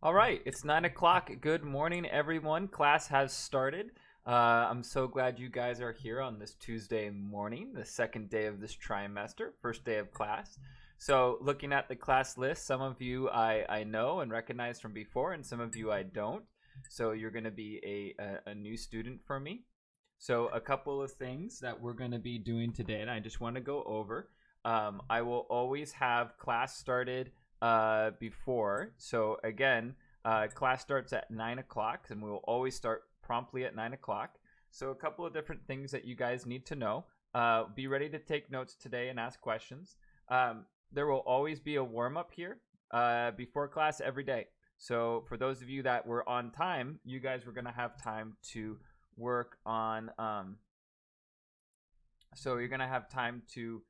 All right, it's 9 o'clock. Good morning, everyone. Class has started. I'm so glad you guys are here on this Tuesday morning, the second day of this trimester, first day of class. So, looking at the class list, some of you I know and recognize from before, and some of you I don't. So, you're going to be a new student for me. So, a couple of things that we're going to be doing today, and I just want to go over. I will always have class started before. So again, class starts at 9 o'clock, and we will always start promptly at 9 o'clock. So a couple of different things that you guys need to know. Be ready to take notes today and ask questions. There will always be a warm up here before class every day. So for those of you that were on time, you guys were going to have time to work on. So you're going to have time to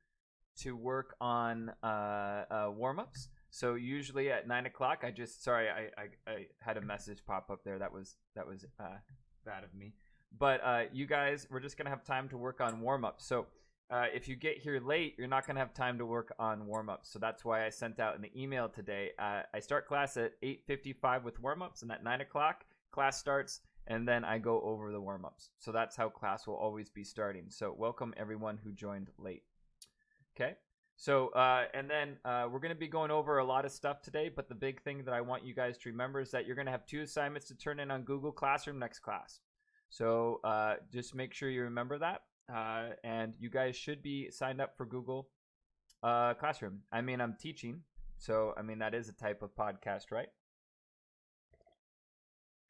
work on warm ups. So usually at 9 o'clock, I had a message pop up there that was bad of me. But you guys, we're just gonna have time to work on warm ups. So if you get here late, you're not gonna have time to work on warm ups. So that's why I sent out in the email today. I start class at 8:55 with warm ups, and at 9 o'clock class starts, and then I go over the warm ups. So that's how class will always be starting. So welcome everyone who joined late. Okay. So, and then we're going to be going over a lot of stuff today, but the big thing that I want you guys to remember is that you're going to have 2 assignments to turn in on Google Classroom next class. So just make sure you remember that. And you guys should be signed up for Google Classroom. I mean, I'm teaching, so I mean, that is a type of podcast, right?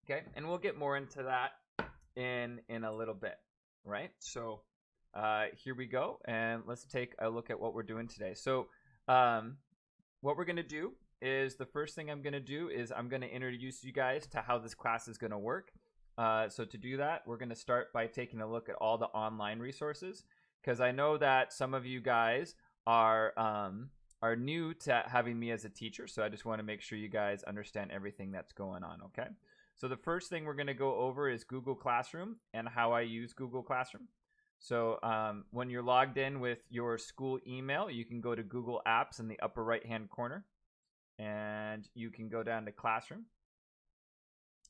Okay, and we'll get more into that in a little bit, right? So here we go, and let's take a look at what we're doing today. So what we're going to do is, the first thing I'm going to do is I'm going to introduce you guys to how this class is going to work. So to do that, we're going to start by taking a look at all the online resources, because I know that some of you guys are new to having me as a teacher, so I just want to make sure you guys understand everything that's going on, okay? So the first thing we're going to go over is Google Classroom and how I use Google Classroom. So when you're logged in with your school email, you can go to Google Apps in the upper right hand corner, and you can go down to Classroom.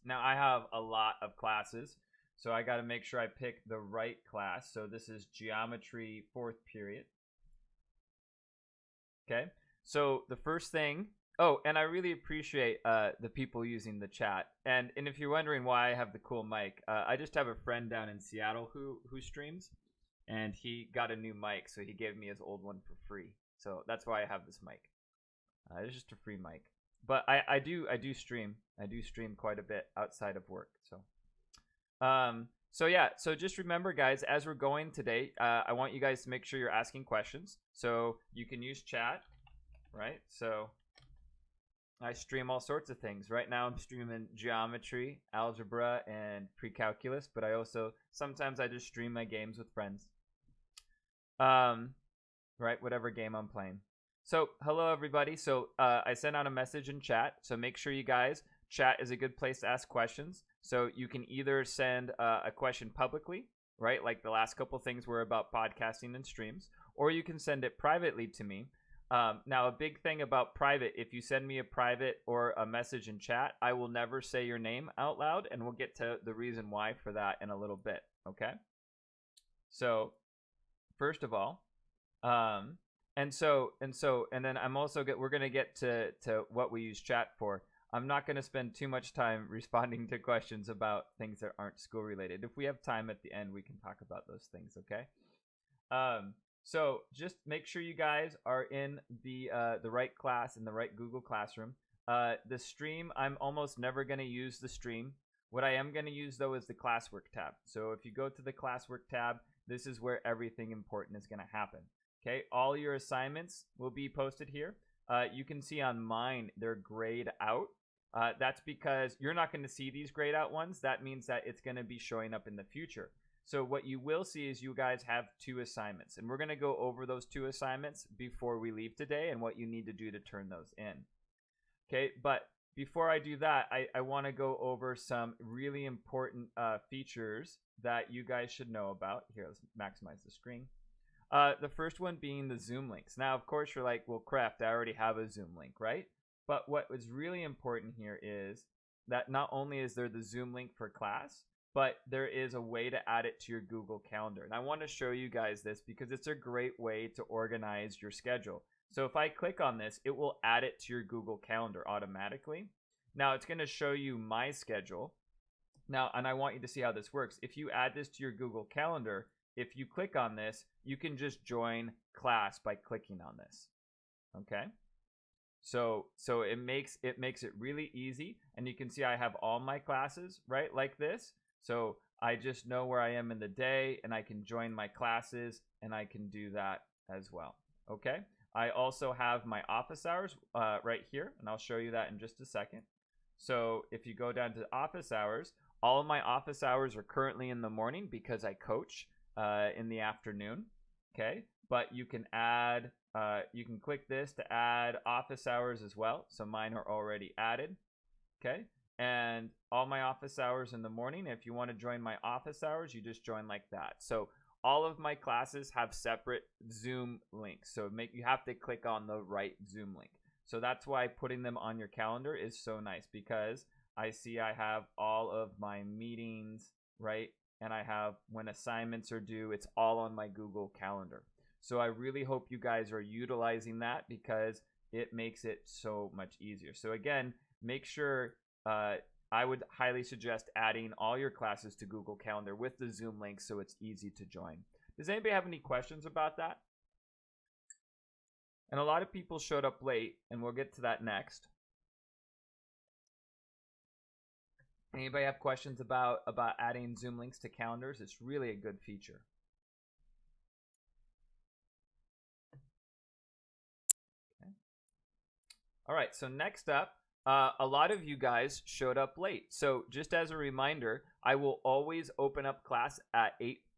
Now I have a lot of classes, so I got to make sure I pick the right class. So this is Geometry 4th period. Okay, so the first thing, oh, and I really appreciate the people using the chat. And if you're wondering why I have the cool mic, I just have a friend down in Seattle who streams, and he got a new mic, so he gave me his old one for free. So that's why I have this mic. It's just a free mic, but I do stream. I do stream quite a bit outside of work. So yeah. So just remember, guys, as we're going today, I want you guys to make sure you're asking questions. So you can use chat, right? So I stream all sorts of things. Right now I'm streaming geometry, algebra, and pre-calculus, but I also sometimes I just stream my games with friends. Right, whatever game I'm playing. So hello everybody. So I sent out a message in chat, so make sure you guys, chat is a good place to ask questions. So you can either send a question publicly, right, like the last couple things were about podcasting and streams, or you can send it privately to me. Now, a big thing about private, if you send me a private or a message in chat, I will never say your name out loud, and we'll get to the reason why for that in a little bit, okay? So first of all, and then I'm also we're gonna get to what we use chat for. I'm not gonna spend too much time responding to questions about things that aren't school related. If we have time at the end, we can talk about those things, okay? So just make sure you guys are in the right class, in the right Google Classroom. The stream, I'm almost never gonna use the stream. What I am gonna use though is the classwork tab. So if you go to the classwork tab, this is where everything important is going to happen. Okay, all your assignments will be posted here. You can see on mine, they're grayed out. That's because you're not going to see these grayed out ones. That means that it's going to be showing up in the future. So what you will see is you guys have 2 assignments, and we're going to go over those 2 assignments before we leave today and what you need to do to turn those in. Okay, but before I do that, I want to go over some really important features that you guys should know about. Here, let's maximize the screen. The first one being the Zoom links. Now, of course, you're like, well, Kraft, I already have a Zoom link, right? But what is really important here is that not only is there the Zoom link for class, but there is a way to add it to your Google Calendar. And I want to show you guys this because it's a great way to organize your schedule. So if I click on this, it will add it to your Google Calendar automatically. Now it's going to show you my schedule. Now, and I want you to see how this works. If you add this to your Google Calendar, if you click on this, you can just join class by clicking on this. Okay? So it makes it really easy, and you can see I have all my classes, right, like this. So I just know where I am in the day, and I can join my classes, and I can do that as well. Okay? I also have my office hours right here, and I'll show you that in just a second. So if you go down to office hours, all of my office hours are currently in the morning because I coach in the afternoon. Okay? But you can add, you can click this to add office hours as well. So mine are already added. Okay? And all my office hours in the morning, if you want to join my office hours, you just join like that. So all of my classes have separate Zoom links. So you have to click on the right Zoom link. So that's why putting them on your calendar is so nice, because I see I have all of my meetings, right? And I have when assignments are due, it's all on my Google Calendar. So I really hope you guys are utilizing that because it makes it so much easier. So again, make sure, I would highly suggest adding all your classes to Google Calendar with the Zoom link so it's easy to join. Does anybody have any questions about that? And a lot of people showed up late, and we'll get to that next. Anybody have questions about adding Zoom links to calendars? It's really a good feature. Okay. All right, so next up, a lot of you guys showed up late. So just as a reminder, I will always open up class at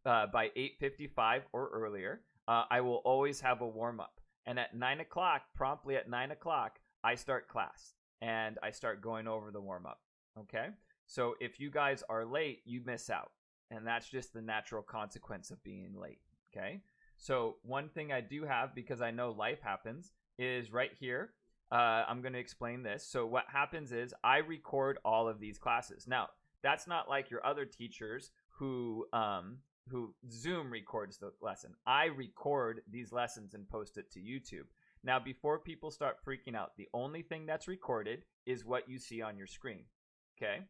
by 8:55 or earlier. I will always have a warm-up. And at 9 o'clock, promptly at 9 o'clock, I start class. And I start going over the warm-up. Okay? So if you guys are late, you miss out. And that's just the natural consequence of being late. Okay? So one thing I do have, because I know life happens, is right here. I'm going to explain this. So what happens is I record all of these classes. Now, that's not like your other teachers who Zoom records the lesson. I record these lessons and post it to YouTube. Now, before people start freaking out, the only thing that's recorded is what you see on your screen. Okay?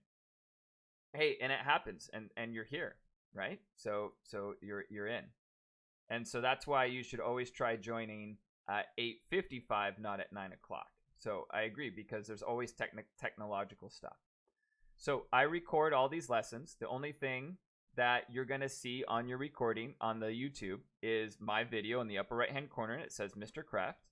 Hey, and it happens, and you're here, right? So you're in. And so that's why you should always try joining at 8:55, not at 9 o'clock. So I agree, because there's always technological stuff. So I record all these lessons. The only thing that you're going to see on your recording on the YouTube is my video in the upper right hand corner. It says Mr. Kraft.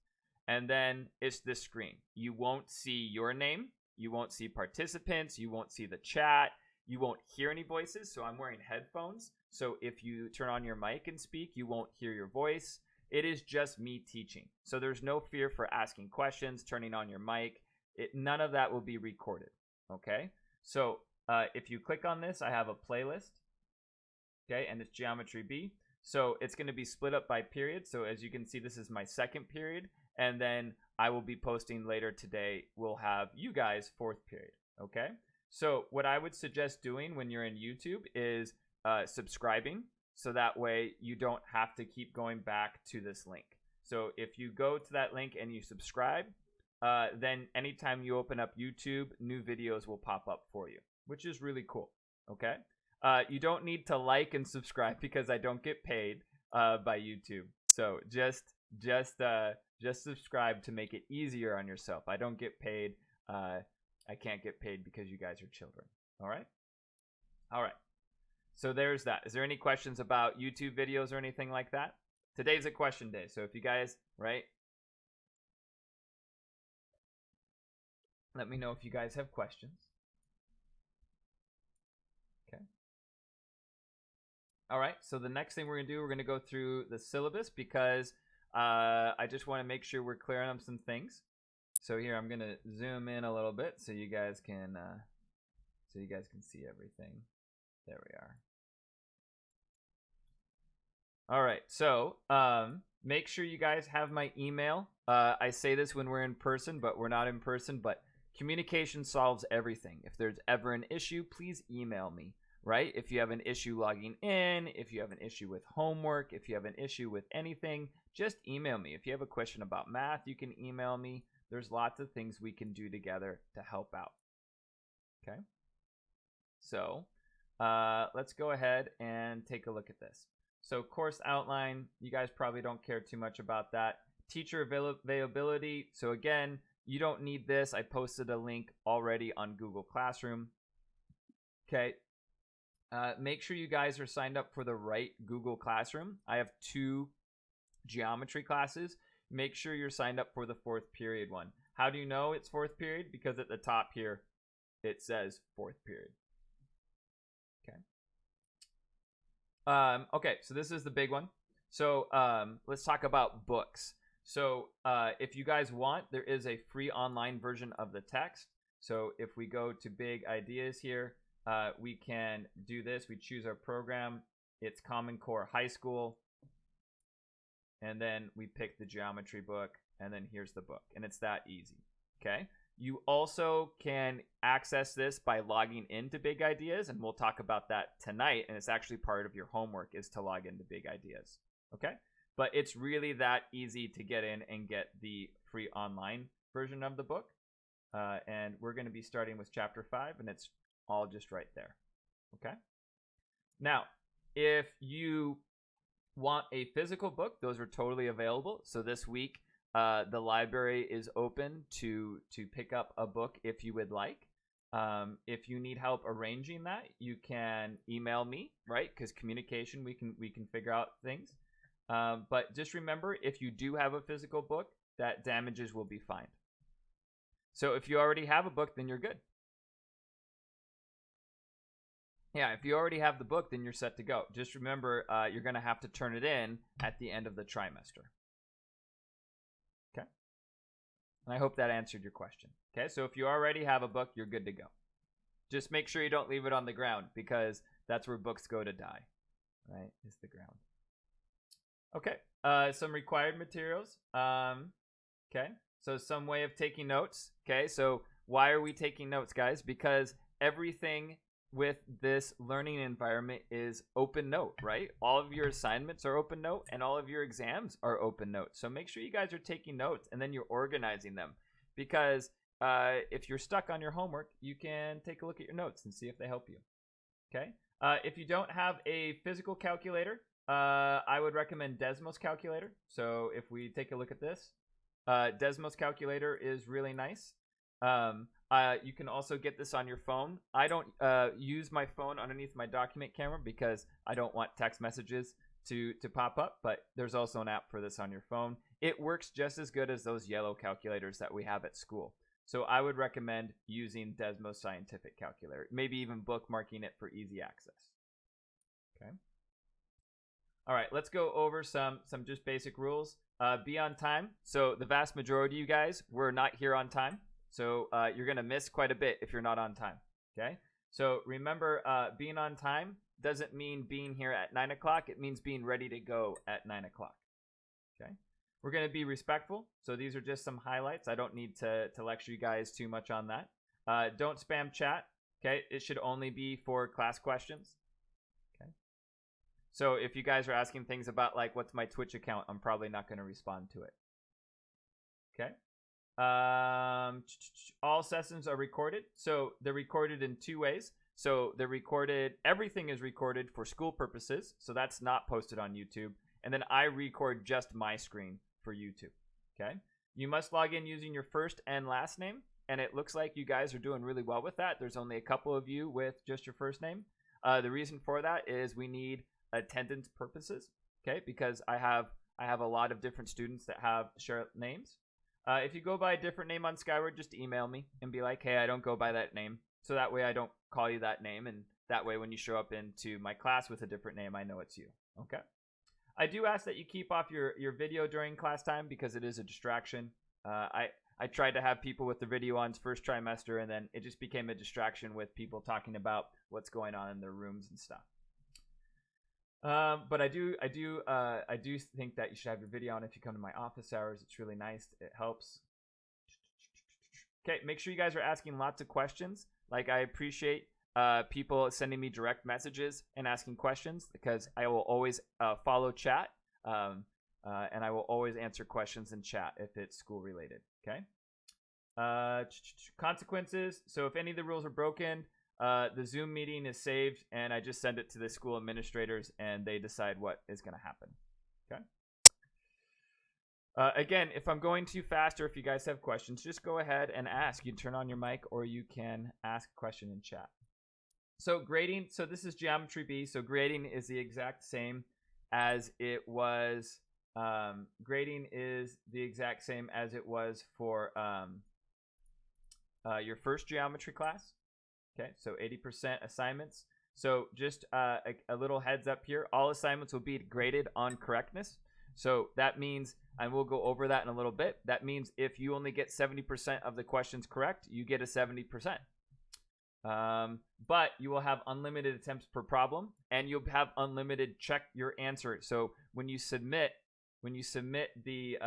And then it's this screen. You won't see your name. You won't see participants. You won't see the chat. You won't hear any voices. So I'm wearing headphones. So if you turn on your mic and speak, you won't hear your voice. It is just me teaching. So there's no fear for asking questions, turning on your mic. None of that will be recorded. Okay? So if you click on this, I have a playlist. Okay? And it's Geometry B. So it's going to be split up by period. So as you can see, this is my second period. And then I will be posting later today. We'll have you guys fourth period. Okay? So what I would suggest doing when you're in YouTube is subscribing. So that way you don't have to keep going back to this link. So if you go to that link and you subscribe, then anytime you open up YouTube, new videos will pop up for you, which is really cool. Okay? You don't need to like and subscribe because I don't get paid by YouTube. So just subscribe to make it easier on yourself. I don't get paid. I can't get paid because you guys are children. All right? All right. So there's that. Is there any questions about YouTube videos or anything like that? Today's a question day. So if you guys, right? Let me know if you guys have questions. Okay. All right. So the next thing we're going to do, we're going to go through the syllabus because I just want to make sure we're clear on some things. So here I'm going to zoom in a little bit so you guys can see everything. There we are. All right, so make sure you guys have my email. I say this when we're in person, but we're not in person. But communication solves everything. If there's ever an issue, please email me, right? If you have an issue logging in, if you have an issue with homework, if you have an issue with anything, just email me. If you have a question about math, you can email me. There's lots of things we can do together to help out. Okay? So let's go ahead and take a look at this. So course outline, you guys probably don't care too much about that. Teacher availability. So again, you don't need this. I posted a link already on Google Classroom. Okay. Make sure you guys are signed up for the right Google Classroom. I have 2 geometry classes. Make sure you're signed up for the 4th period one. How do you know it's 4th period? Because at the top here, it says 4th period. Okay. Okay, so this is the big one. So let's talk about books. So if you guys want, there is a free online version of the text. So if we go to big ideas here, we can do this. We choose our program. It's Common Core High School. And then we pick the geometry book. And then here's the book. And it's that easy. Okay. You also can access this by logging into Big Ideas, and we'll talk about that tonight, and it's actually part of your homework is to log into Big Ideas, okay? But it's really that easy to get in and get the free online version of the book, and we're going to be starting with Chapter 5, and it's all just right there, okay? Now, if you want a physical book, those are totally available. So this week, the library is open to pick up a book if you would like. If you need help arranging that, you can email me, right? Because communication, we can figure out things. But just remember, if you do have a physical book, that damages will be fined. So if you already have a book, then you're good. Yeah, if you already have the book, then you're set to go. Just remember, you're going to have to turn it in at the end of the trimester. And I hope that answered your question. Okay, so if you already have a book, you're good to go. Just make sure you don't leave it on the ground because that's where books go to die, right? Is the ground. Okay, some required materials. Okay, so some way of taking notes. Okay, so why are we taking notes, guys? Because everything with this learning environment is open note, right? All of your assignments are open note and all of your exams are open note. So make sure you guys are taking notes and then you're organizing them, because if you're stuck on your homework, you can take a look at your notes and see if they help you. Okay. If you don't have a physical calculator, I would recommend Desmos calculator. So if we take a look at this, Desmos calculator is really nice. You can also get this on your phone. I don't use my phone underneath my document camera because I don't want text messages to pop up, but there's also an app for this on your phone. It works just as good as those yellow calculators that we have at school. So I would recommend using Desmos Scientific Calculator, maybe even bookmarking it for easy access. Okay. All right, let's go over some just basic rules. Be on time. So the vast majority of you guys, we're not here on time. So you're going to miss quite a bit if you're not on time, okay? So remember, being on time doesn't mean being here at 9 o'clock. It means being ready to go at 9 o'clock, okay? We're going to be respectful. So these are just some highlights. I don't need to lecture you guys too much on that. Don't spam chat, okay? It should only be for class questions, okay? So if you guys are asking things about, like, what's my Twitch account, I'm probably not going to respond to it, okay? All sessions are recorded. So they're recorded in 2 ways. So they're recorded, everything is recorded for school purposes. So that's not posted on YouTube. And then I record just my screen for YouTube. Okay. You must log in using your first and last name. And it looks like you guys are doing really well with that. There's only a couple of you with just your first name. The reason for that is we need attendance purposes. Okay. Because I have a lot of different students that have shared names. If you go by a different name on Skyward, just email me and be like, hey, I don't go by that name. So that way I don't call you that name. And that way when you show up into my class with a different name, I know it's you. Okay. I do ask that you keep off your video during class time because it is a distraction. I tried to have people with the video on first trimester, and then it just became a distraction with people talking about what's going on in their rooms and stuff. But I do think that you should have your video on if you come to my office hours. It's really nice. It helps. Okay, make sure you guys are asking lots of questions. Like, I appreciate people sending me direct messages and asking questions, because I will always follow chat, and I will always answer questions in chat if it's school related. Okay. Consequences. So if any of the rules are broken, the Zoom meeting is saved, and I just send it to the school administrators, and they decide what is going to happen. Okay. Again, if I'm going too fast, or if you guys have questions, just go ahead and ask. You can turn on your mic, or you can ask a question in chat. So grading. So this is Geometry B. So grading is the exact same as it was. Grading is the exact same as it was for your first geometry class. Okay, so 80% assignments. So just a little heads up here. All assignments will be graded on correctness. So that means, and we'll go over that in a little bit, that means if you only get 70% of the questions correct, you get a 70%. But you will have unlimited attempts per problem, and you'll have unlimited check your answer. So when you submit the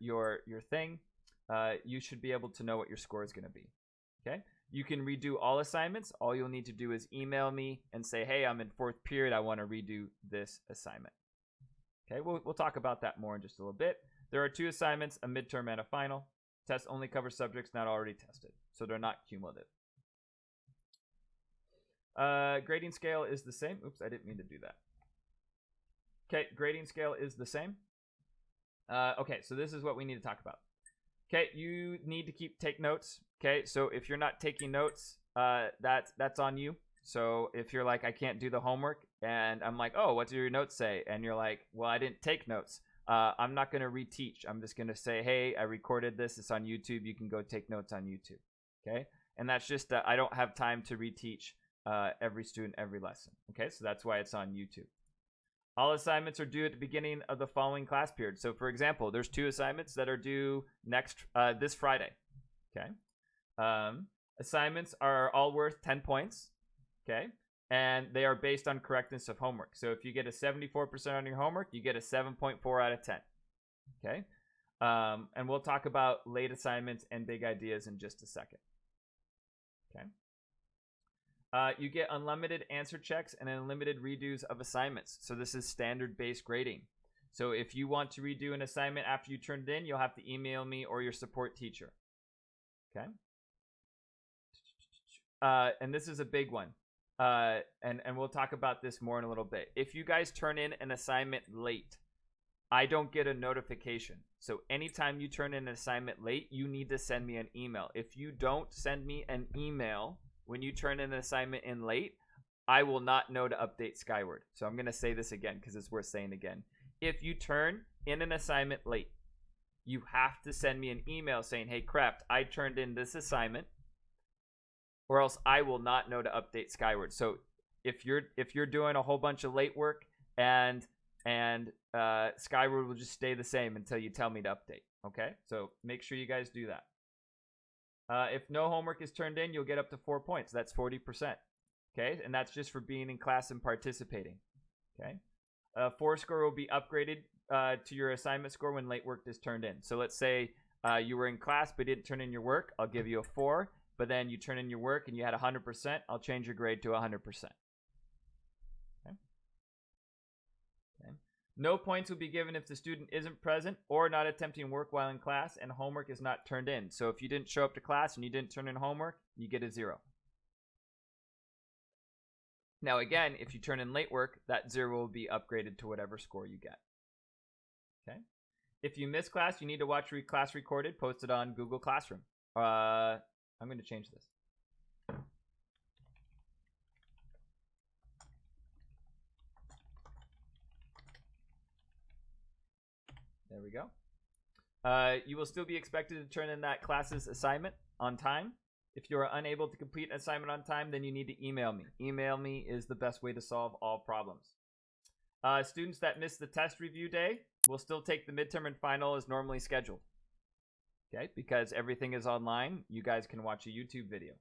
your thing, you should be able to know what your score is going to be. Okay. You can redo all assignments. All you'll need to do is email me and say, hey, I'm in 4th period. I want to redo this assignment. Okay, we'll talk about that more in just a little bit. There are 2 assignments, a midterm and a final. Tests only cover subjects not already tested, so they're not cumulative. Grading scale is the same. Oops, I didn't mean to do that. Okay, grading scale is the same. Okay, so this is what we need to talk about. Okay, you need to take notes. Okay, so if you're not taking notes, that's on you. So if you're like, I can't do the homework, and I'm like, oh, what do your notes say? And you're like, well, I didn't take notes. I'm not going to reteach. I'm just going to say, hey, I recorded this. It's on YouTube. You can go take notes on YouTube. Okay, and that's just I don't have time to reteach every student every lesson. Okay, so that's why it's on YouTube. All assignments are due at the beginning of the following class period. So for example, there's 2 assignments that are due this Friday. Okay. Assignments are all worth 10 points. Okay. And they are based on correctness of homework. So if you get a 74% on your homework, you get a 7.4 out of 10. Okay. And we'll talk about late assignments and big ideas in just a second. Okay. You get unlimited answer checks and unlimited redos of assignments. So this is standard-based grading. So if you want to redo an assignment after you turn it in, you'll have to email me or your support teacher. Okay. And this is a big one. And we'll talk about this more in a little bit. If you guys turn in an assignment late, I don't get a notification. So anytime you turn in an assignment late, you need to send me an email. If you don't send me an email when you turn in an assignment in late, I will not know to update Skyward. So I'm going to say this again because it's worth saying again. If you turn in an assignment late, you have to send me an email saying, hey, Kreeft, I turned in this assignment, or else I will not know to update Skyward. So if you're doing a whole bunch of late work, and Skyward will just stay the same until you tell me to update. Okay, so make sure you guys do that. If no homework is turned in, you'll get up to 4 points. That's 40%. Okay, and that's just for being in class and participating. Okay, 4 score will be upgraded to your assignment score when late work is turned in. So let's say you were in class but didn't turn in your work. I'll give you a 4. But then you turn in your work and you had 100%. I'll change your grade to 100%. Okay. Okay. No points will be given if the student isn't present or not attempting work while in class and homework is not turned in. So if you didn't show up to class and you didn't turn in homework, you get a 0. Now again, if you turn in late work, that 0 will be upgraded to whatever score you get. Okay. If you miss class, you need to watch class recorded, posted on Google Classroom. I'm going to change this. There we go. You will still be expected to turn in that class's assignment on time. If you are unable to complete an assignment on time, then you need to email me. Email me is the best way to solve all problems. Students that miss the test review day will still take the midterm and final as normally scheduled. Okay, because everything is online, you guys can watch a YouTube video.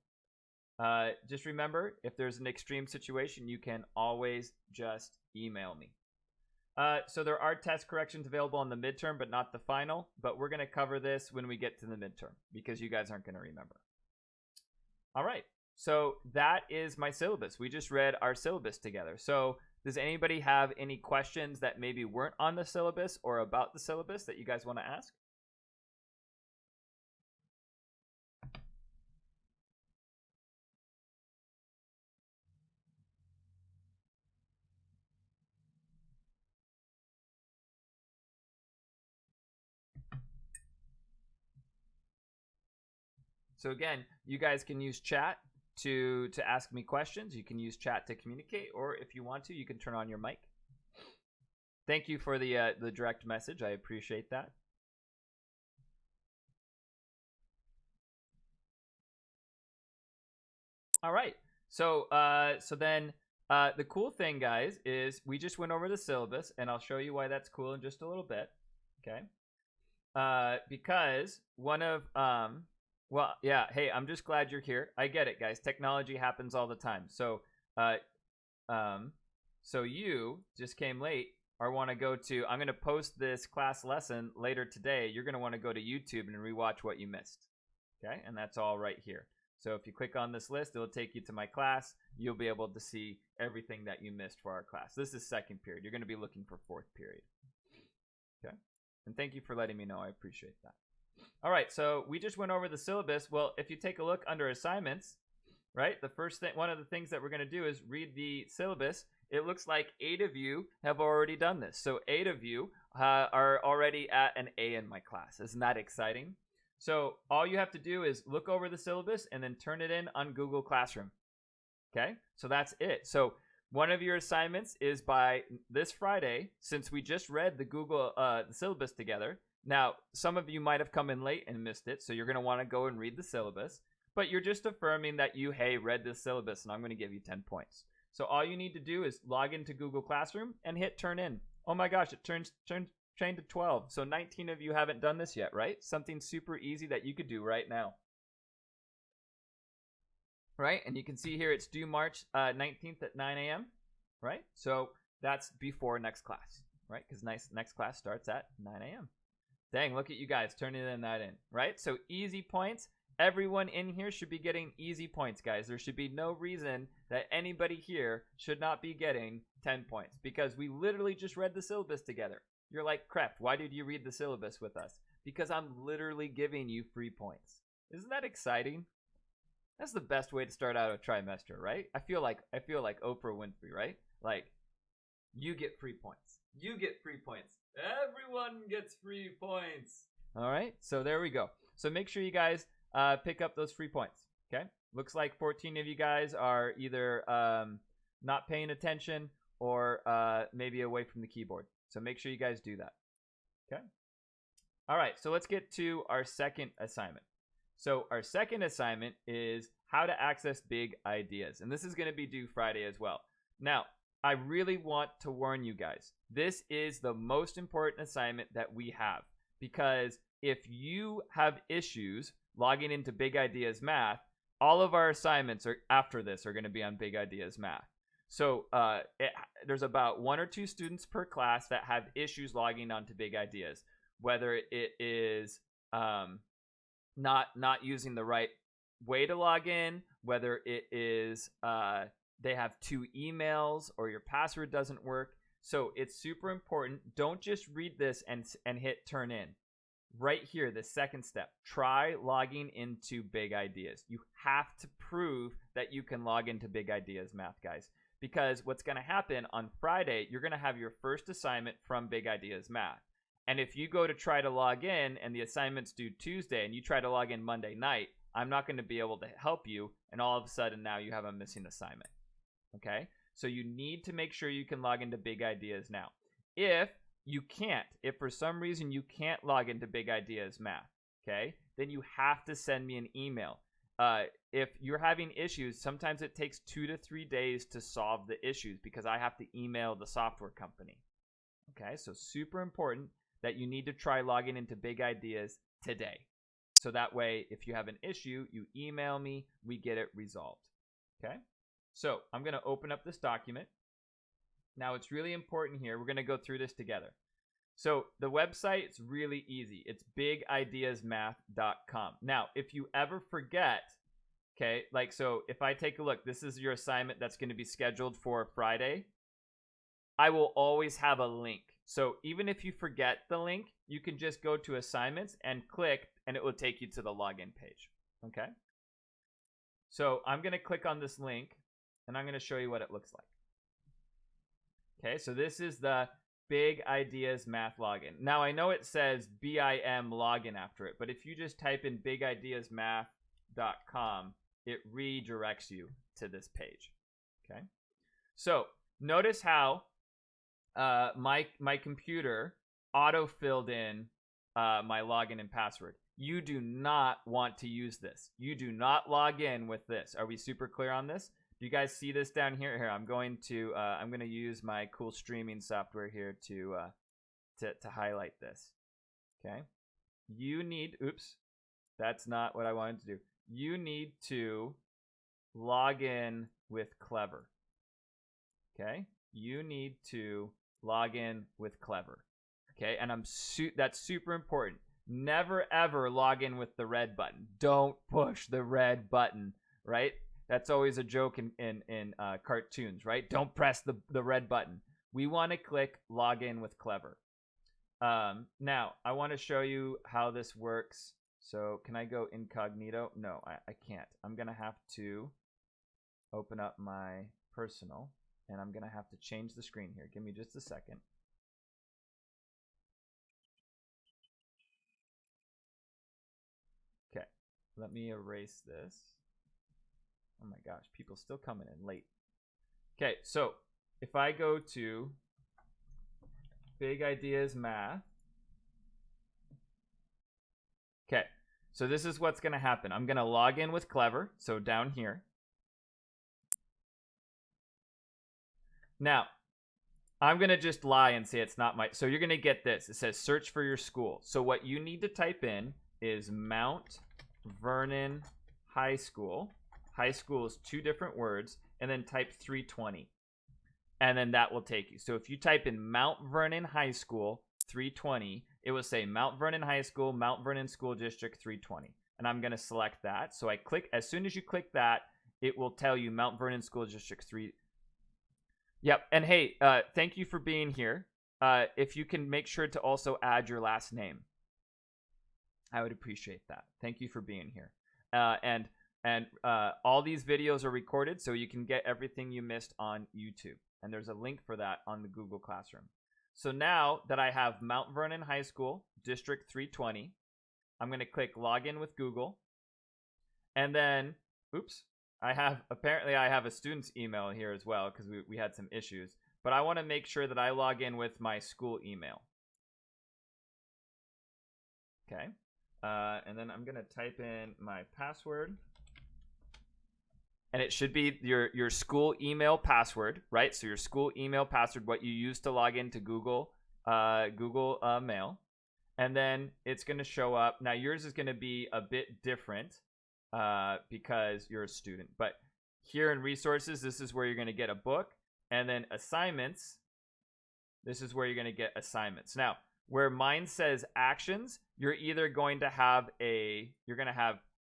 Just remember, if there's an extreme situation, you can always just email me. So there are test corrections available on the midterm, but not the final. But we're going to cover this when we get to the midterm because you guys aren't going to remember. All right. So that is my syllabus. We just read our syllabus together. So does anybody have any questions that maybe weren't on the syllabus or about the syllabus that you guys want to ask? So again, you guys can use chat to ask me questions. You can use chat to communicate, or if you want to, you can turn on your mic. Thank you for the direct message. I appreciate that. All right. So then the cool thing, guys, is we just went over the syllabus, and I'll show you why that's cool in just a little bit. Okay. Because one of well, yeah. Hey, I'm just glad you're here. I get it, guys. Technology happens all the time. So, so you just came late or want to go to, I'm going to post this class lesson later today. You're going to want to go to YouTube and rewatch what you missed. Okay. And that's all right here. So if you click on this list, it'll take you to my class. You'll be able to see everything that you missed for our class. This is second period. You're going to be looking for fourth period. Okay. And thank you for letting me know. I appreciate that. All right, so we just went over the syllabus. Well, if you take a look under assignments, right, the first thing, one of the things that we're going to do is read the syllabus. It looks like 8 of you have already done this. So 8 of you are already at an A in my class. Isn't that exciting? So all you have to do is look over the syllabus and then turn it in on Google Classroom. Okay, so that's it. So one of your assignments is by this Friday, since we just read the Google the syllabus together. Now, some of you might have come in late and missed it, so you're going to want to go and read the syllabus. But you're just affirming that you, hey, read this syllabus, and I'm going to give you 10 points. So all you need to do is log into Google Classroom and hit turn in. Oh my gosh, it changed to 12. So 19 of you haven't done this yet, right? Something super easy that you could do right now. Right? And you can see here it's due March 19th at 9 a.m., right? So that's before next class, right? Because next class starts at 9 a.m. Dang, look at you guys turning that in, right? So easy points. Everyone in here should be getting easy points, guys. There should be no reason that anybody here should not be getting 10 points because we literally just read the syllabus together. You're like, crap, why did you read the syllabus with us? Because I'm literally giving you free points. Isn't that exciting? That's the best way to start out a trimester, right? I feel like Oprah Winfrey, right? Like, you get free points. You get free points. Everyone gets free points. All right, so there we go. So make sure you guys pick up those free points. Okay, looks like 14 of you guys are either not paying attention or maybe away from the keyboard. So make sure you guys do that. Okay. All right, so let's get to our second assignment. So our second assignment is how to access big ideas, and this is going to be due Friday as well. Now, I really want to warn you guys. This is the most important assignment that we have because if you have issues logging into Big Ideas Math, all of our assignments after this are going to be on Big Ideas Math. So there's about 1 or 2 students per class that have issues logging onto Big Ideas, whether it is not using the right way to log in, whether it is they have 2 emails or your password doesn't work. So it's super important. Don't just read this and hit turn in. Right here, the second step, try logging into Big Ideas. You have to prove that you can log into Big Ideas Math, guys. Because what's going to happen on Friday, you're going to have your first assignment from Big Ideas Math. And if you go to try to log in and the assignment's due Tuesday and you try to log in Monday night, I'm not going to be able to help you. And all of a sudden now you have a missing assignment. Okay? So you need to make sure you can log into Big Ideas now. If you can't, if for some reason you can't log into Big Ideas Math, okay, then you have to send me an email. If you're having issues, sometimes it takes 2 to 3 days to solve the issues because I have to email the software company. Okay, so super important that you need to try logging into Big Ideas today. So that way, if you have an issue, you email me, we get it resolved. Okay? So I'm going to open up this document. Now, it's really important here. We're going to go through this together. So the website is really easy. It's bigideasmath.com. Now, if you ever forget, okay, like, so if I take a look, this is your assignment that's going to be scheduled for Friday. I will always have a link. So even if you forget the link, you can just go to assignments and click, and it will take you to the login page. Okay? So I'm going to click on this link, and I'm going to show you what it looks like. Okay, so this is the Big Ideas Math login. Now, I know it says BIM login after it, but if you just type in bigideasmath.com, it redirects you to this page. Okay, so notice how my computer auto-filled in my login and password. You do not want to use this. You do not log in with this. Are we super clear on this? Do you guys see this down here? Here, I'm going to use my cool streaming software here to highlight this. Okay, you need. Oops, that's not what I wanted to do. You need to log in with Clever. Okay, you need to log in with Clever. Okay, and that's super important. Never ever log in with the red button. Don't push the red button, right? That's always a joke in cartoons, right? Don't press the red button. We want to click login with Clever. Now, I want to show you how this works. So can I go incognito? No, I can't. I'm going to have to open up my personal, and I'm going to have to change the screen here. Give me just a second. Okay, let me erase this. Oh my gosh, people still coming in late. Okay, so if I go to Big Ideas Math. Okay, so this is what's going to happen. I'm going to log in with Clever, so down here. Now, I'm going to just lie and say it's not my... So you're going to get this. It says search for your school. So what you need to type in is Mount Vernon High School. High school is 2 different words, and then type 320. And then that will take you. So if you type in Mount Vernon High School 320, it will say Mount Vernon High School, Mount Vernon School District 320. And I'm going to select that. So I click, as soon as you click that, it will tell you Mount Vernon School District 3. Yep. And hey, thank you for being here. If you can make sure to also add your last name, I would appreciate that. Thank you for being here. And all these videos are recorded, so you can get everything you missed on YouTube. And there's a link for that on the Google Classroom. So now that I have Mount Vernon High School, District 320, I'm going to click Login with Google. And then, oops, apparently I have a student's email here as well because we had some issues. But I want to make sure that I log in with my school email. Okay. And then I'm going to type in my password. And it should be your school email password, right? So your school email password, what you use to log into Google Mail. And then it's going to show up. Now, yours is going to be a bit different because you're a student. But here in resources, this is where you're going to get a book. And then assignments, this is where you're going to get assignments. Now, where mine says actions, you're either going to have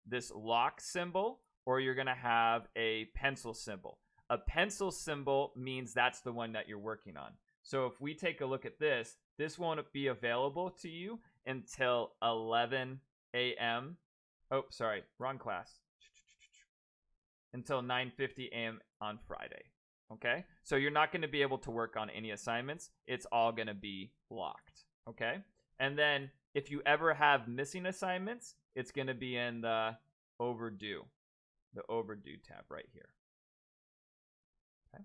this lock symbol, or you're going to have a pencil symbol. A pencil symbol means that's the one that you're working on. So if we take a look at this, this won't be available to you until 11 a.m. Oh, sorry, wrong class. Until 9:50 a.m. on Friday. Okay? So you're not going to be able to work on any assignments. It's all going to be locked. Okay? And then if you ever have missing assignments, it's going to be in the overdue. The overdue tab right here. Okay,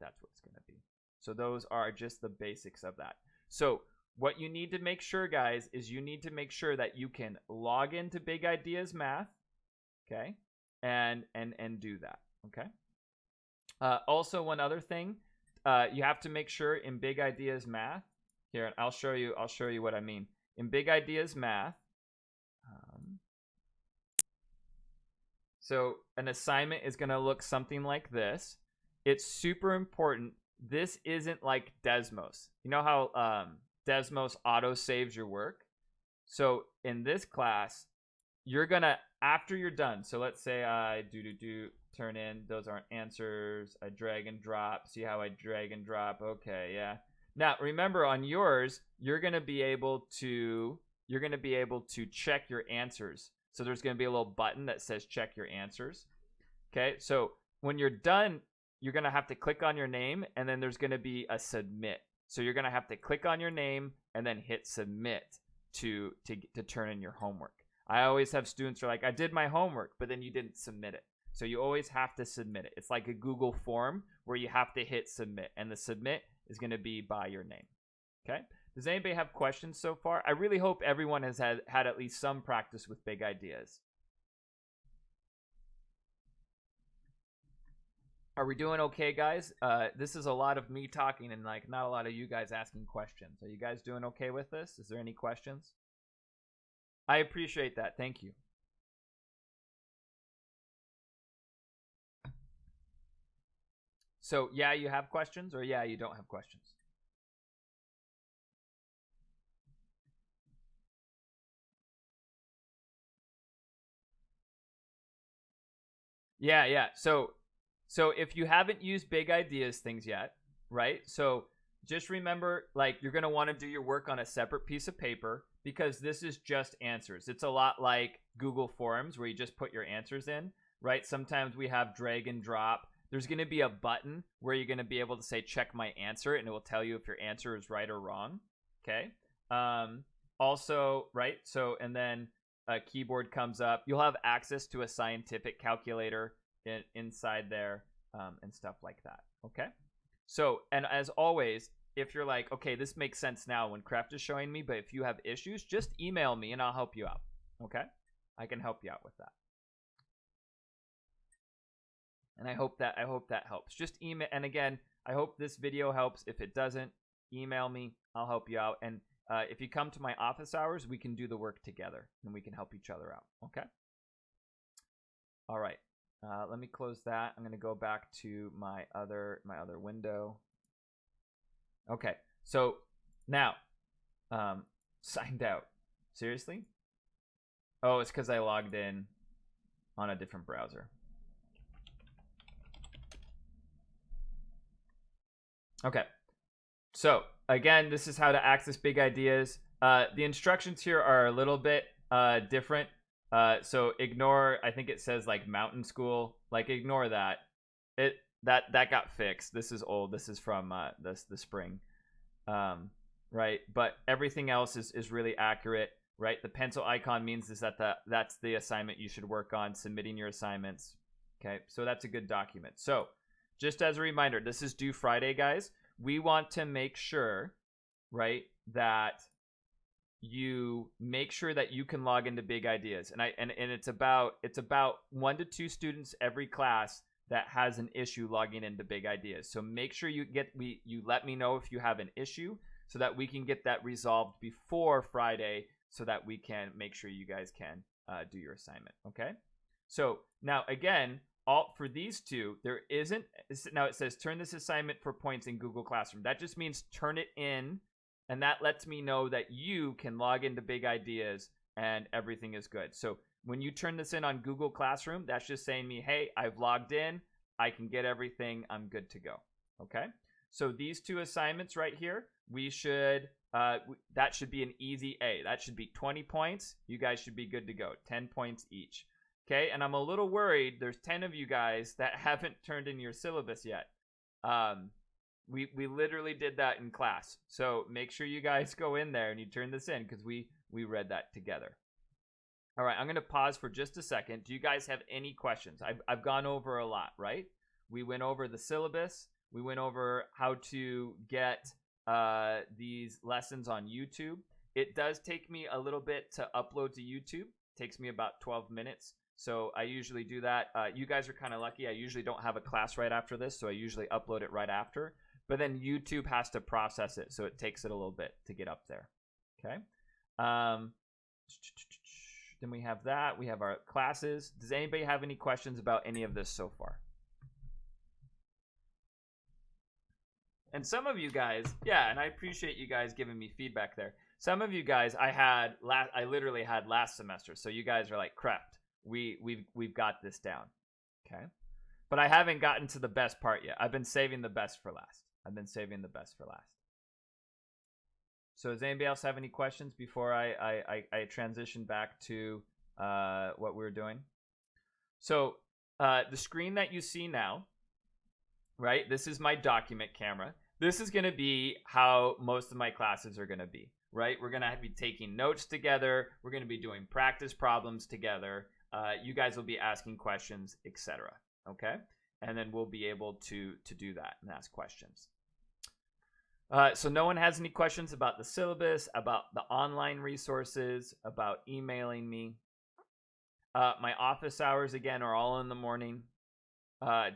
that's what it's going to be. So those are just the basics of that. So what you need to make sure, guys, is you need to make sure that you can log into Big Ideas Math, okay, and do that. Okay. Also, one other thing, you have to make sure in Big Ideas Math. Here, I'll show you what I mean. In Big Ideas Math, So an assignment is going to look something like this. It's super important. This isn't like Desmos. You know how Desmos auto saves your work? So in this class, you're going to, after you're done, so let's say I turn in, those aren't answers. I drag and drop. See how I drag and drop? Okay, yeah. Now, remember on yours, you're going to be able to check your answers. So there's going to be a little button that says check your answers. Okay, so when you're done, you're going to have to click on your name, and then there's going to be a submit. So you're going to have to click on your name and then hit submit to turn in your homework. I always have students who are like, I did my homework, but then you didn't submit it. So you always have to submit it. It's like a Google form where you have to hit submit, and the submit is going to be by your name. Okay? Does anybody have questions so far? I really hope everyone has had at least some practice with big ideas. Are we doing okay, guys? This is a lot of me talking and like not a lot of you guys asking questions. Are you guys doing okay with this? Is there any questions? I appreciate that. Thank you. So, yeah, you have questions, or yeah, you don't have questions? Yeah. So if you haven't used big ideas things yet, right? So just remember, like, you're going to want to do your work on a separate piece of paper because this is just answers. It's a lot like Google Forms where you just put your answers in, right? Sometimes we have drag and drop. There's going to be a button where you're going to be able to say, check my answer, and it will tell you if your answer is right or wrong. Okay. Also, right? So, and then a keyboard comes up. You'll have access to a scientific calculator inside there and stuff like that. Okay. So, and as always, if you're like, okay, this makes sense now when Kraft is showing me, but if you have issues, just email me and I'll help you out. Okay. I can help you out with that. And I hope that helps. Just email. And again, I hope this video helps. If it doesn't, email me. I'll help you out. And if you come to my office hours, we can do the work together and we can help each other out. Okay. All right. Let me close that. I'm going to go back to my other window. Okay. So now, signed out. Seriously? Oh, it's because I logged in on a different browser. Okay. So again, this is how to access big ideas. The instructions here are a little bit different. So ignore, I think it says like mountain school, like ignore that. That got fixed. This is old. This is from the spring. Right. But everything else is really accurate, right? The pencil icon means is that's the assignment you should work on, submitting your assignments. Okay. So that's a good document. So just as a reminder, this is due Friday, guys. We want to make sure, right, that you make sure that you can log into big ideas. And it's about 1 to 2 students every class that has an issue logging into big ideas. So make sure you let me know if you have an issue so that we can get that resolved before Friday so that we can make sure you guys can do your assignment. Okay. So now again, for these two, there isn't, now it says turn this assignment for points in Google Classroom. That just means turn it in, and that lets me know that you can log into big ideas and everything is good. So when you turn this in on Google Classroom, that's just saying me, hey, I've logged in, I can get everything, I'm good to go. Okay. So these two assignments right here, we should, that should be an easy A. That should be 20 points. You guys should be good to go. 10 points each. Okay, and I'm a little worried. There's 10 of you guys that haven't turned in your syllabus yet. We literally did that in class. So make sure you guys go in there and you turn this in because we read that together. All right, I'm going to pause for just a second. Do you guys have any questions? I've gone over a lot, right? We went over the syllabus. We went over how to get these lessons on YouTube. It does take me a little bit to upload to YouTube. It takes me about 12 minutes. So I usually do that. You guys are kind of lucky. I usually don't have a class right after this, so I usually upload it right after. But then YouTube has to process it, so it takes it a little bit to get up there. Okay. Then we have that. We have our classes. Does anybody have any questions about any of this so far? And some of you guys, yeah, and I appreciate you guys giving me feedback there. Some of you guys I literally had last semester. So you guys are like, Kreft, we've got this down. Okay. But I haven't gotten to the best part yet. I've been saving the best for last. So does anybody else have any questions before I transition back to what we're doing? So the screen that you see now, right? This is my document camera. This is going to be how most of my classes are going to be, right? We're going to be taking notes together. We're going to be doing practice problems together. You guys will be asking questions, etc. Okay? And then we'll be able to do that and ask questions. So no one has any questions about the syllabus, about the online resources, about emailing me. My office hours, again, are all in the morning,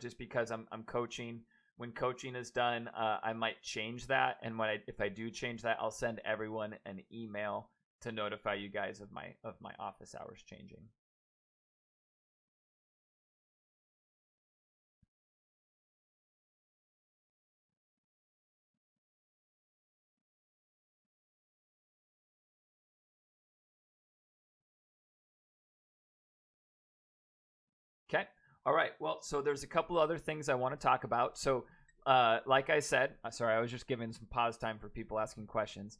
just because I'm coaching. When coaching is done, I might change that. And if I do change that, I'll send everyone an email to notify you guys of my office hours changing. Okay. All right. Well, so there's a couple other things I want to talk about. So, like I said, sorry, I was just giving some pause time for people asking questions.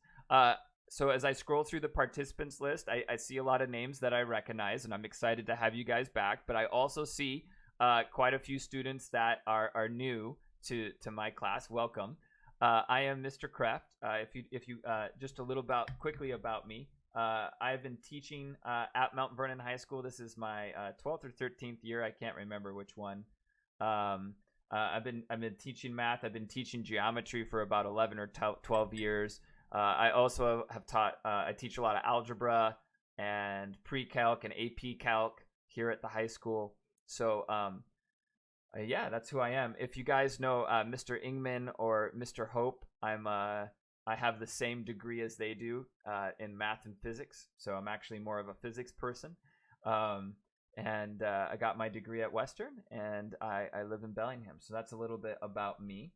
So as I scroll through the participants list, I see a lot of names that I recognize, and I'm excited to have you guys back. But I also see quite a few students that are new to my class. Welcome. I am Mr. Kreft. If you just a little quickly about me. I've been teaching at Mount Vernon High School. This is my 12th or 13th year. I can't remember which one. I've been teaching math. I've been teaching geometry for about 11 or 12 years. I also have taught. I teach a lot of algebra and pre-calc and AP calc here at the high school. So yeah, that's who I am. If you guys know Mr. Ingman or Mr. Hope, I have the same degree as they do in math and physics, so I'm actually more of a physics person. And I got my degree at Western, and I live in Bellingham. So that's a little bit about me.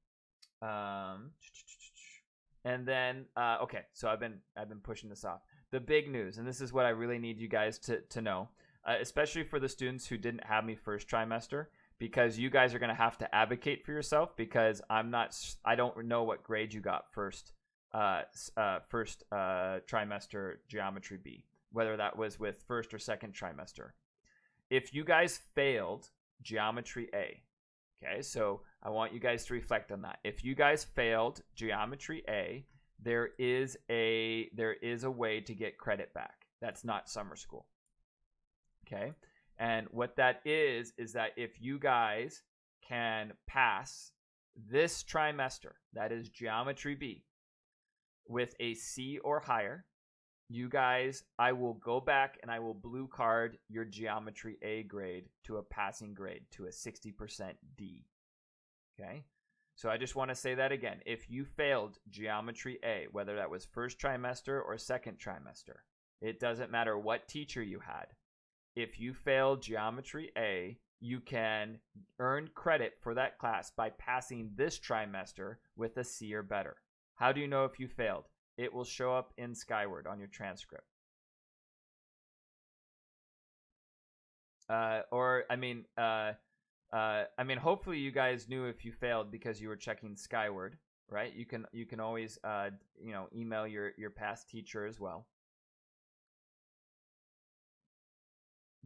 And then, okay, so I've been pushing this off. The big news, and this is what I really need you guys to know, especially for the students who didn't have me first trimester, because you guys are going to have to advocate for yourself, because I don't know what grade you got first trimester geometry B, whether that was with first or second trimester. If you guys failed geometry A, okay, so I want you guys to reflect on that. If you guys failed geometry A, there is a way to get credit back. That's not summer school. Okay? And what that is that if you guys can pass this trimester, that is geometry B, with a C or higher, you guys, I will go back and I will blue card your geometry A grade to a passing grade, to a 60% D. Okay? So I just want to say that again. If you failed geometry A, whether that was first trimester or second trimester, it doesn't matter what teacher you had. If you failed geometry A, you can earn credit for that class by passing this trimester with a C or better. How do you know if you failed? It will show up in Skyward on your transcript. Hopefully you guys knew if you failed because you were checking Skyward, right? You can always email your past teacher as well.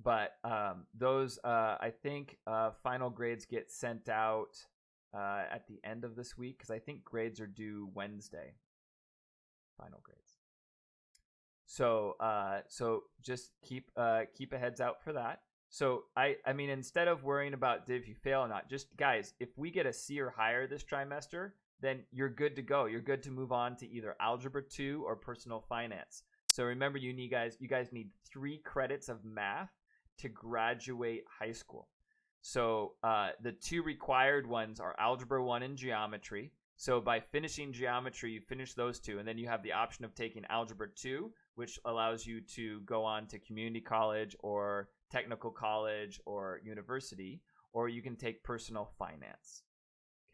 But those I think final grades get sent out at the end of this week, because I think grades are due Wednesday. Final grades. So just keep a heads out for that. So I mean, instead of worrying about if you fail or not, just guys, if we get a C or higher this trimester, then you're good to go. You're good to move on to either Algebra 2 or Personal Finance. So remember, you guys need 3 credits of math to graduate high school. So the 2 required ones are Algebra 1 and Geometry. So by finishing Geometry, you finish those 2, and then you have the option of taking Algebra 2, which allows you to go on to community college or technical college or university, or you can take personal finance.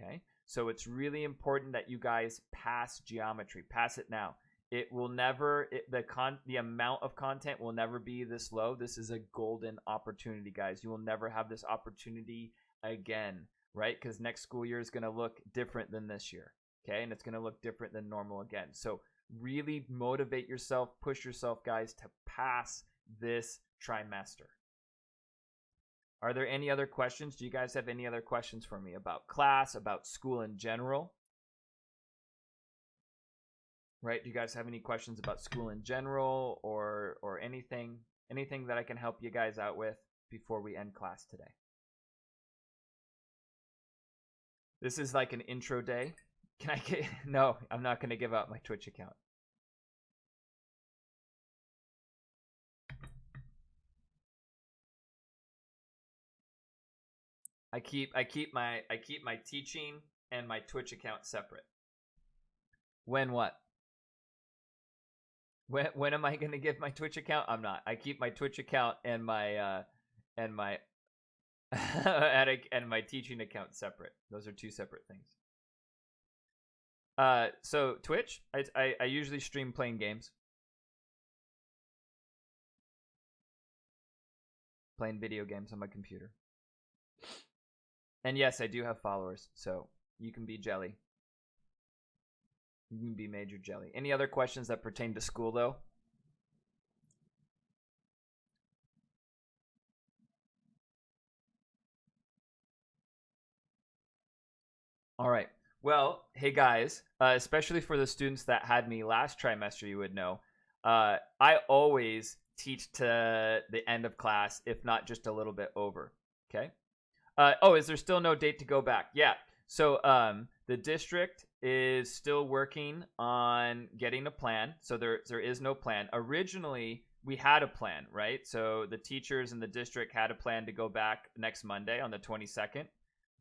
Okay, so it's really important that you guys pass geometry. Pass it now. It will never, the amount of content will never be this low. This is a golden opportunity, guys. You will never have this opportunity again, right? Because next school year is going to look different than this year, okay? And it's going to look different than normal again. So really motivate yourself, push yourself, guys, to pass this trimester. Are there any other questions? Do you guys have any other questions for me about class, about school in general? Right? Do you guys have any questions about school in general or anything that I can help you guys out with before we end class today? This is like an intro day. Can I get no, I'm not going to give out my Twitch account. I keep my teaching and my Twitch account separate. When what? When am I going to give my Twitch account? I'm not. I keep my Twitch account and my and my and my teaching account separate. Those are two separate things. So Twitch, I usually stream playing games. Playing video games on my computer. And yes, I do have followers, so you can be jelly. You can be major jelly. Any other questions that pertain to school, though? All right. Well, hey guys, especially for the students that had me last trimester, you would know, I always teach to the end of class, if not just a little bit over. Okay. Oh, is there still no date to go back? Yeah. So the district is still working on getting a plan. So there is no plan. Originally, we had a plan, right? So the teachers in the district had a plan to go back next Monday on the 22nd.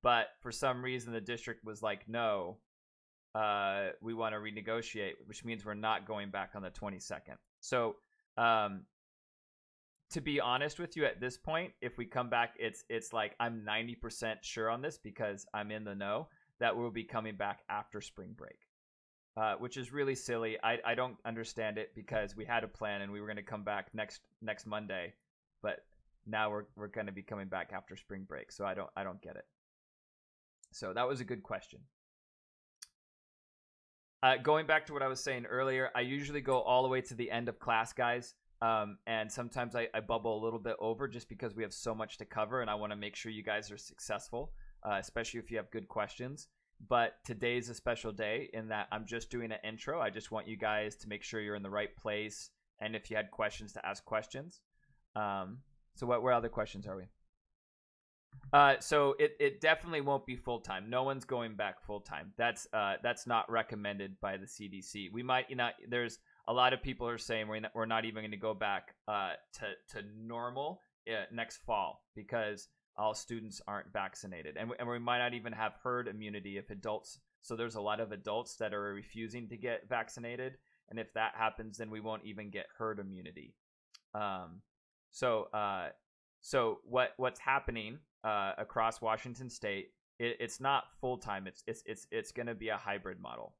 But for some reason, the district was like, no, we want to renegotiate, which means we're not going back on the 22nd. So to be honest with you, at this point, if we come back, it's like I'm 90% sure on this because I'm in the know that we'll be coming back after spring break, which is really silly. I don't understand it because we had a plan and we were going to come back next Monday, but now we're going to be coming back after spring break. So I don't get it. So that was a good question. Going back to what I was saying earlier, I usually go all the way to the end of class, guys. And sometimes I bubble a little bit over just because we have so much to cover and I want to make sure you guys are successful, especially if you have good questions. But today's a special day in that I'm just doing an intro. I just want you guys to make sure you're in the right place. And if you had questions, to ask questions. So where other questions are we? So it definitely won't be full-time. No one's going back full-time. That's not recommended by the CDC. We might, there's a lot of people are saying we're not even going to go back to normal next fall because all students aren't vaccinated. And we might not even have herd immunity if adults. So there's a lot of adults that are refusing to get vaccinated. And if that happens, then we won't even get herd immunity. So what's happening across Washington State, it's not full-time. It's going to be a hybrid model.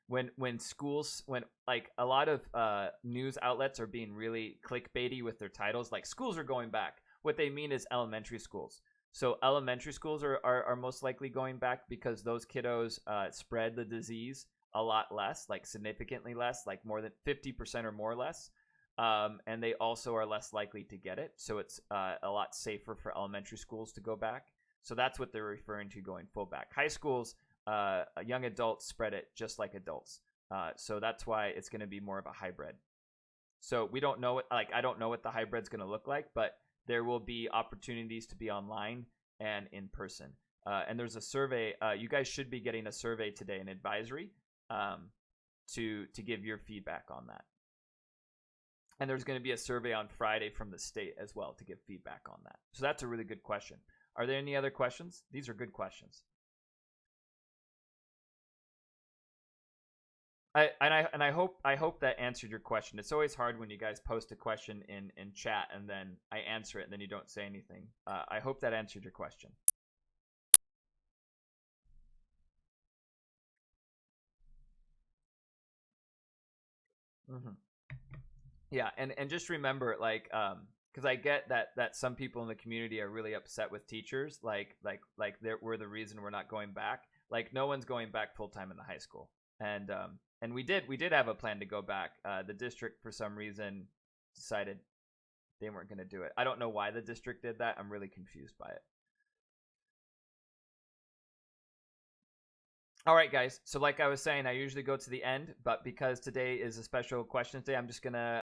When schools, when like a lot of news outlets are being really clickbaity with their titles, like schools are going back. What they mean is elementary schools. So elementary schools are most likely going back because those kiddos spread the disease a lot less, like significantly less, like more than 50% or more less. And they also are less likely to get it. So it's a lot safer for elementary schools to go back. So that's what they're referring to going full back. High schools, young adults spread it just like adults. So that's why it's going to be more of a hybrid. So we don't know I don't know what the hybrid's going to look like, but there will be opportunities to be online and in person. And there's a survey. You guys should be getting a survey today, an advisory, to give your feedback on that. And there's going to be a survey on Friday from the state as well to give feedback on that. So that's a really good question. Are there any other questions? These are good questions. I hope that answered your question. It's always hard when you guys post a question in chat and then I answer it and then you don't say anything. I hope that answered your question. Mm-hmm. Yeah, and just remember, like, because I get that some people in the community are really upset with teachers, like we're the reason we're not going back. Like, no one's going back full time in the high school, and we did have a plan to go back. The district for some reason decided they weren't going to do it. I don't know why the district did that. I'm really confused by it. All right, guys. So like I was saying, I usually go to the end, but because today is a special questions day, I'm just gonna